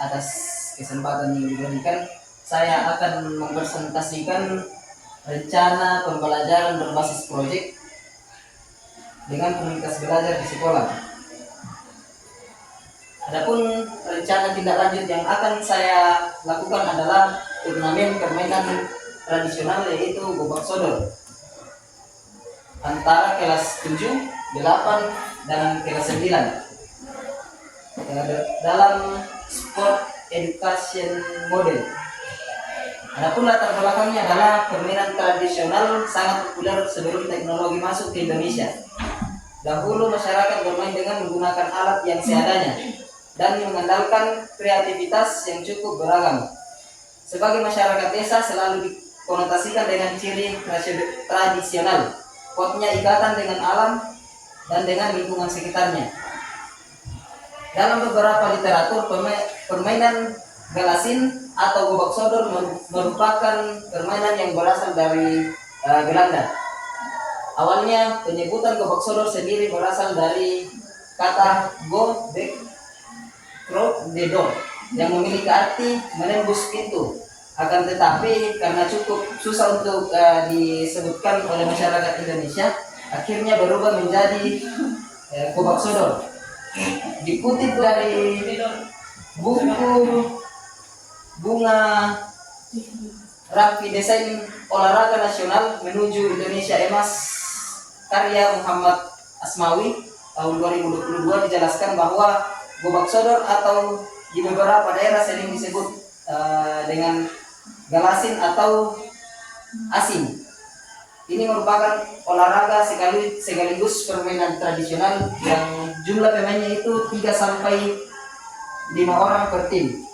atas kesempatan yang diberikan. Saya akan mempresentasikan rencana pembelajaran berbasis proyek dengan komunitas belajar di sekolah. Adapun rencana tindak lanjut yang akan saya lakukan adalah turnamen permainan tradisional, yaitu gobak sodor, antara kelas 7, 8, dan kelas 9 dalam sport education model. Adapun latar belakangnya adalah permainan tradisional sangat populer sebelum teknologi masuk ke Indonesia. Dahulu masyarakat bermain dengan menggunakan alat yang seadanya dan mengandalkan kreativitas yang cukup beragam. Sebagai masyarakat desa selalu dikonotasikan dengan ciri tradisional, kuatnya ikatan dengan alam dan dengan lingkungan sekitarnya. Dalam beberapa literatur, permainan galasin atau gobak sodor merupakan permainan yang berasal dari Belanda. Awalnya penyebutan gobak sodor sendiri berasal dari kata go, bek, krok, de door yang memiliki arti menembus pintu. Akan tetapi karena cukup susah untuk disebutkan oleh masyarakat Indonesia, akhirnya berubah menjadi gobak sodor. Dikutip dari buku Bunga Rapi Desain Olahraga Nasional Menuju Indonesia Emas karya Muhammad Asmawi tahun 2022, dijelaskan bahwa gobak sodor atau di beberapa daerah sering disebut dengan galasin atau asing. Ini merupakan olahraga sekaligus permainan tradisional yang jumlah pemainnya itu 3 sampai 5 orang per tim.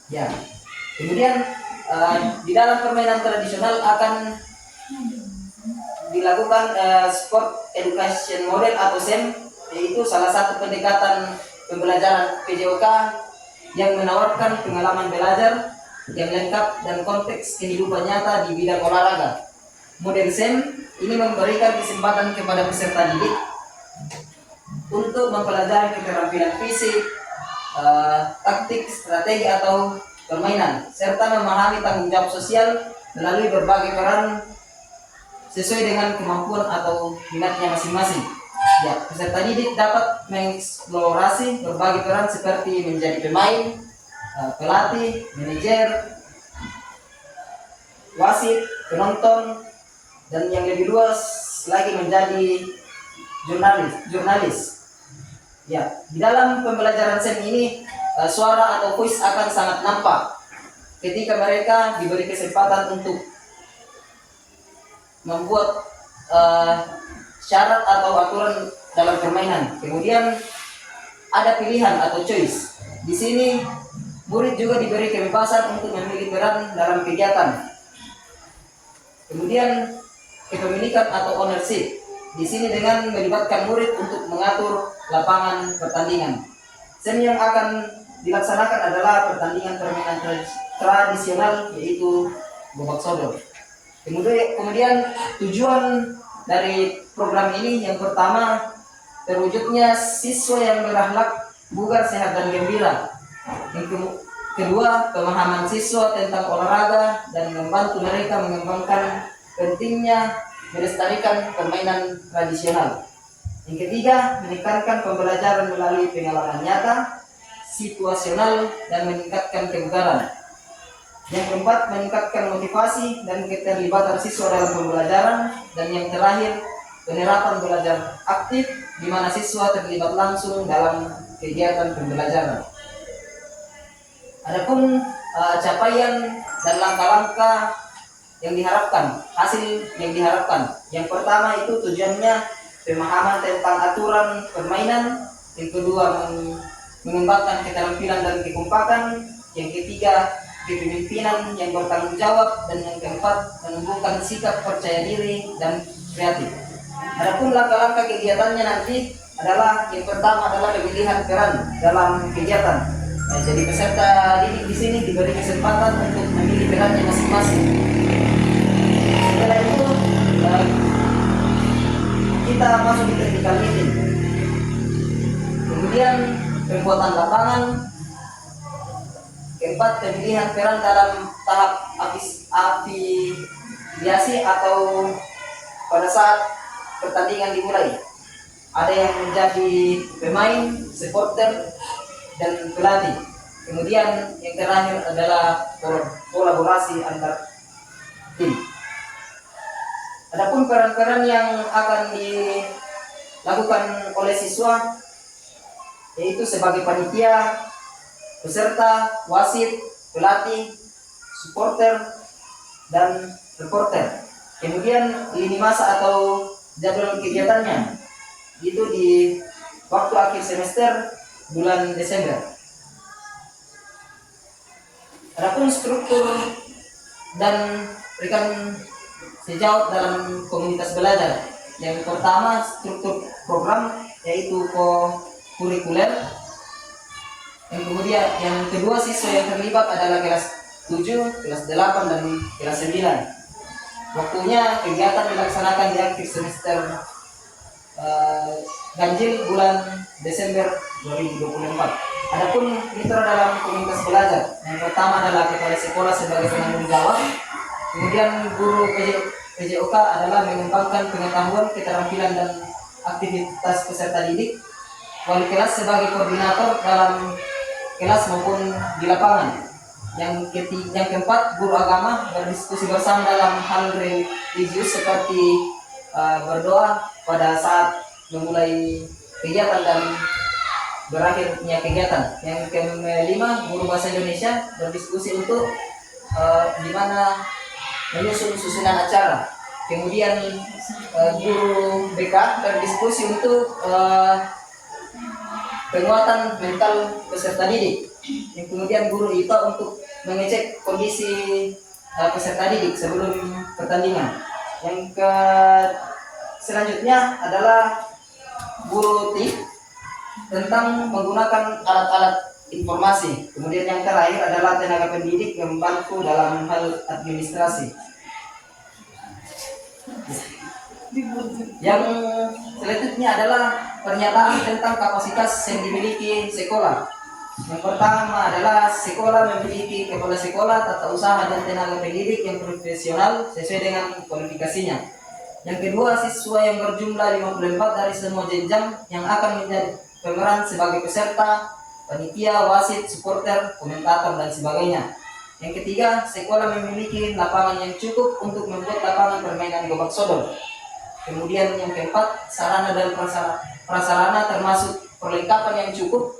Ya. Kemudian di dalam permainan tradisional akan dilakukan sport education model atau SEM, yaitu salah satu pendekatan pembelajaran PJOK yang menawarkan pengalaman belajar yang lengkap dan konteks kehidupan nyata di bidang olahraga. Model SEM ini memberikan kesempatan kepada peserta didik untuk mempelajari keterampilan fisik, taktik, strategi atau permainan, serta memahami tanggung jawab sosial melalui berbagai peran sesuai dengan kemampuan atau minatnya masing-masing. Ya, peserta didik dapat mengeksplorasi berbagai peran seperti menjadi pemain, pelatih, manajer, wasit, penonton, dan yang lebih luas lagi menjadi jurnalis. Ya, di dalam pembelajaran SEM ini suara atau voice akan sangat nampak ketika mereka diberi kesempatan untuk membuat syarat atau aturan dalam permainan. Kemudian ada pilihan atau choice. Di sini murid juga diberi kebebasan untuk memilih peran dalam kegiatan. Kemudian kepemilikan atau ownership. Di sini dengan melibatkan murid untuk mengatur lapangan pertandingan. SEM yang akan dilaksanakan adalah pertandingan permainan tradisional, yaitu gobak sodor. Kemudian tujuan dari program ini yang pertama, terwujudnya siswa yang berakhlak, bugar, sehat, dan gembira. Yang kedua, pemahaman siswa tentang olahraga dan membantu mereka mengembangkan pentingnya melestarikan permainan tradisional. Yang ketiga, menekankan pembelajaran melalui pengalaman nyata, situasional, dan meningkatkan kebugaran. Yang keempat, meningkatkan motivasi dan keterlibatan siswa dalam pembelajaran. Dan yang terakhir, penerapan belajar aktif di mana siswa terlibat langsung dalam kegiatan pembelajaran. Adapun capaian dan langkah-langkah yang diharapkan, hasil yang diharapkan. Yang pertama itu tujuannya pemahaman tentang aturan permainan. Yang kedua, mengembangkan keterampilan dan kekompakan. Yang ketiga, kepemimpinan yang bertanggung jawab. Dan yang keempat, menumbuhkan sikap percaya diri dan kreatif. Adapun langkah-langkah kegiatannya nanti adalah, yang pertama adalah pemilihan peran dalam kegiatan. Jadi peserta didik di sini diberi kesempatan untuk memilih perannya masing-masing. Setelah itu kita masuk di technical meeting. Kemudian pembuatan lapangan, keempat, pemilihan peran dalam tahap afiliasi atau pada saat pertandingan dimulai. Ada yang menjadi pemain, supporter, dan pelatih. Kemudian yang terakhir adalah kolaborasi antar tim. Adapun peran-peran yang akan dilakukan oleh siswa yaitu sebagai panitia, peserta, wasit, pelatih, supporter, dan reporter. Kemudian lini masa atau jadwal kegiatannya itu di waktu akhir semester bulan Desember. Adapun struktur dan rekan sejauh dalam komunitas belajar. Yang pertama, struktur program yaitu kurikuler. Yang kemudian yang kedua, siswa yang terlibat adalah kelas 7, kelas 8, dan kelas 9. Waktunya kegiatan dilaksanakan di akhir semester ganjil bulan Desember 2024. Adapun mitra dalam komunitas belajar, yang pertama adalah kepala sekolah sebagai penanggung jawab. Kemudian guru PJOK adalah mengembangkan pengetahuan, keterampilan, dan aktivitas peserta didik. Wali kelas sebagai koordinator dalam kelas maupun di lapangan. Yang keempat, guru agama berdiskusi bersama dalam hal religius seperti berdoa pada saat memulai kegiatan dan berakhirnya kegiatan. Yang kelima, guru bahasa Indonesia berdiskusi untuk gimana menyusun susunan acara. Kemudian guru BK berdiskusi untuk penguatan mental peserta didik. Yang kemudian guru IPA untuk mengecek kondisi peserta didik sebelum pertandingan. Yang selanjutnya adalah guru TIP tentang menggunakan alat-alat informasi. Kemudian yang terakhir adalah tenaga pendidik yang membantu dalam hal administrasi. Yang selanjutnya adalah pernyataan tentang kapasitas yang dimiliki sekolah. Yang pertama adalah sekolah memiliki kepala sekolah, tata usaha, dan tenaga pendidik yang profesional sesuai dengan kualifikasinya. Yang kedua, siswa yang berjumlah 54 dari semua jenjang yang akan menjadi pemeran sebagai peserta, panitia, wasit, supporter, komentator, dan sebagainya. Yang ketiga, sekolah memiliki lapangan yang cukup untuk membuat lapangan permainan gobak sodor. Kemudian yang keempat, sarana dan prasarana termasuk perlengkapan yang cukup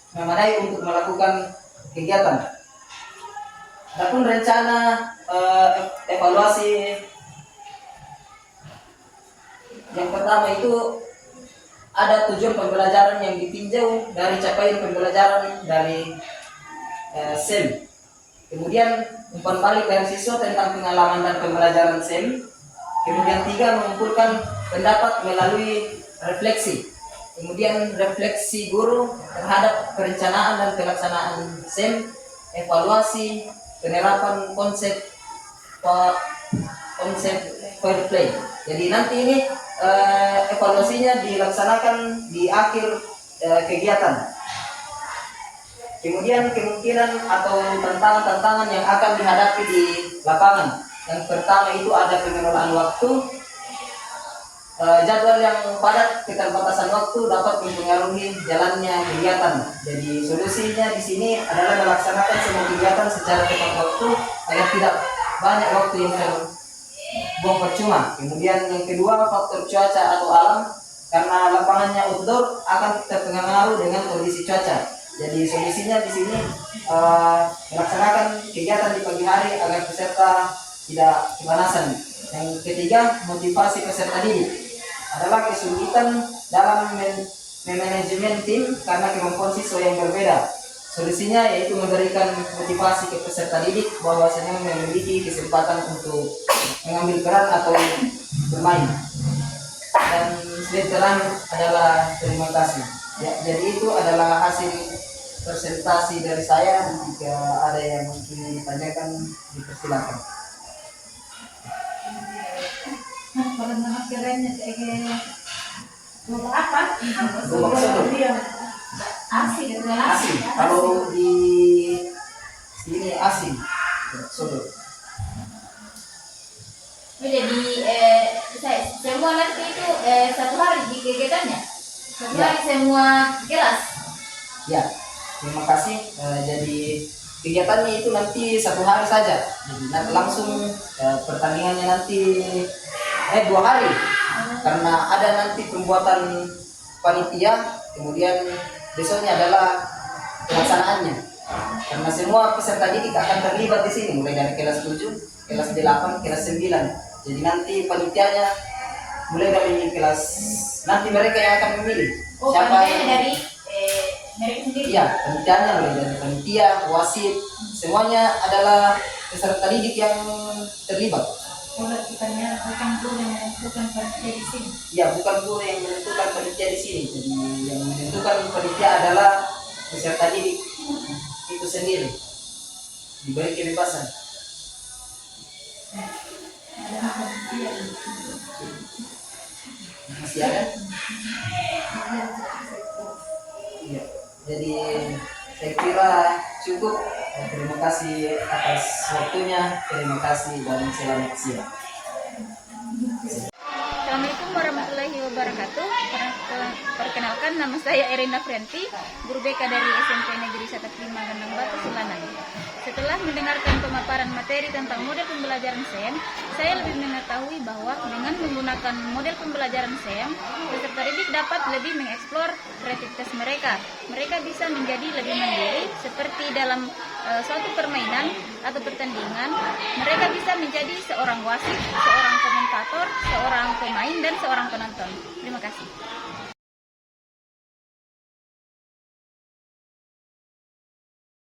memadai untuk melakukan kegiatan. Adapun rencana evaluasi yang pertama itu ada tujuan pembelajaran yang ditinjau dari capaian pembelajaran dari SEM. Kemudian umpan balik dari siswa tentang pengalaman dan pembelajaran SEM. Kemudian 3, mengumpulkan pendapat melalui refleksi. Kemudian refleksi guru terhadap perencanaan dan pelaksanaan SEM, evaluasi penerapan konsep fair play. Jadi nanti ini evaluasinya dilaksanakan di akhir kegiatan. Kemudian kemungkinan atau tantangan-tantangan yang akan dihadapi di lapangan. Yang pertama itu ada pengelolaan waktu. Jadwal yang padat, keterbatasan waktu dapat mempengaruhi jalannya kegiatan. Jadi solusinya di sini adalah melaksanakan semua kegiatan secara tepat waktu agar tidak banyak waktu yang terbuang percuma. Kemudian yang kedua, faktor cuaca atau alam, karena lapangannya outdoor akan terpengaruh dengan kondisi cuaca. Jadi solusinya di sini melaksanakan kegiatan di pagi hari agar peserta tidak kepanasan. Yang ketiga, motivasi peserta didik adalah kesulitan dalam manajemen tim karena kemampuan siswa yang berbeda. Solusinya yaitu memberikan motivasi ke peserta didik bahwasanya memiliki kesempatan untuk mengambil peran atau bermain. Dan slide terakhir adalah terima kasih. Ya, jadi itu adalah hasil presentasi dari saya. Jika ada yang mungkin ditanyakan, dipersilakan. Pernah kerennya kayak apa? Gobak sodor. Asik, Asik. Kalau di Ini asing. Sodor. Jadi semua nanti itu satu hari di kegiatannya. Satu Ya. hari semua kelas. Ya, terima kasih. Jadi kegiatannya itu nanti 1 hari saja. Jadi langsung pertandingannya nanti 2 hari. Karena ada nanti pembuatan panitia, kemudian besoknya adalah pelaksanaannya. Karena semua peserta didik akan terlibat di sini, mulai dari kelas 7, kelas 8, kelas 9. Jadi nanti panitianya mulai dari kelas, nanti mereka yang akan memilih Oh, siapa panitianya yang dari mereka sendiri. iya, panitianya mulai dari panitia, wasit, semuanya adalah peserta didik yang terlibat. Oh, bukan guru yang menentukan panitia di sini. Ya, bukan guru yang menentukan panitia di sini. Jadi yang menentukan panitia adalah peserta didik itu sendiri. Diberi kebebasan. Ada panitia. Masih ada? Ya. Jadi saya kira cukup. Terima kasih atas waktunya. Terima kasih dan selamat siang. Assalamualaikum warahmatullahi wabarakatuh. Perkenalkan, nama saya Erina Frianti, guru BK dari SMP Negeri 1 Gandang Batu Sulanang. Setelah mendengarkan pemaparan materi tentang model pembelajaran SEM, saya lebih mengetahui bahwa dengan menggunakan model pembelajaran SEM, peserta didik dapat lebih mengeksplor kreativitas mereka. Mereka bisa menjadi lebih mandiri, seperti dalam suatu permainan atau pertandingan. Mereka bisa menjadi seorang wasit, seorang komentator, seorang pemain, dan seorang penonton. Terima kasih.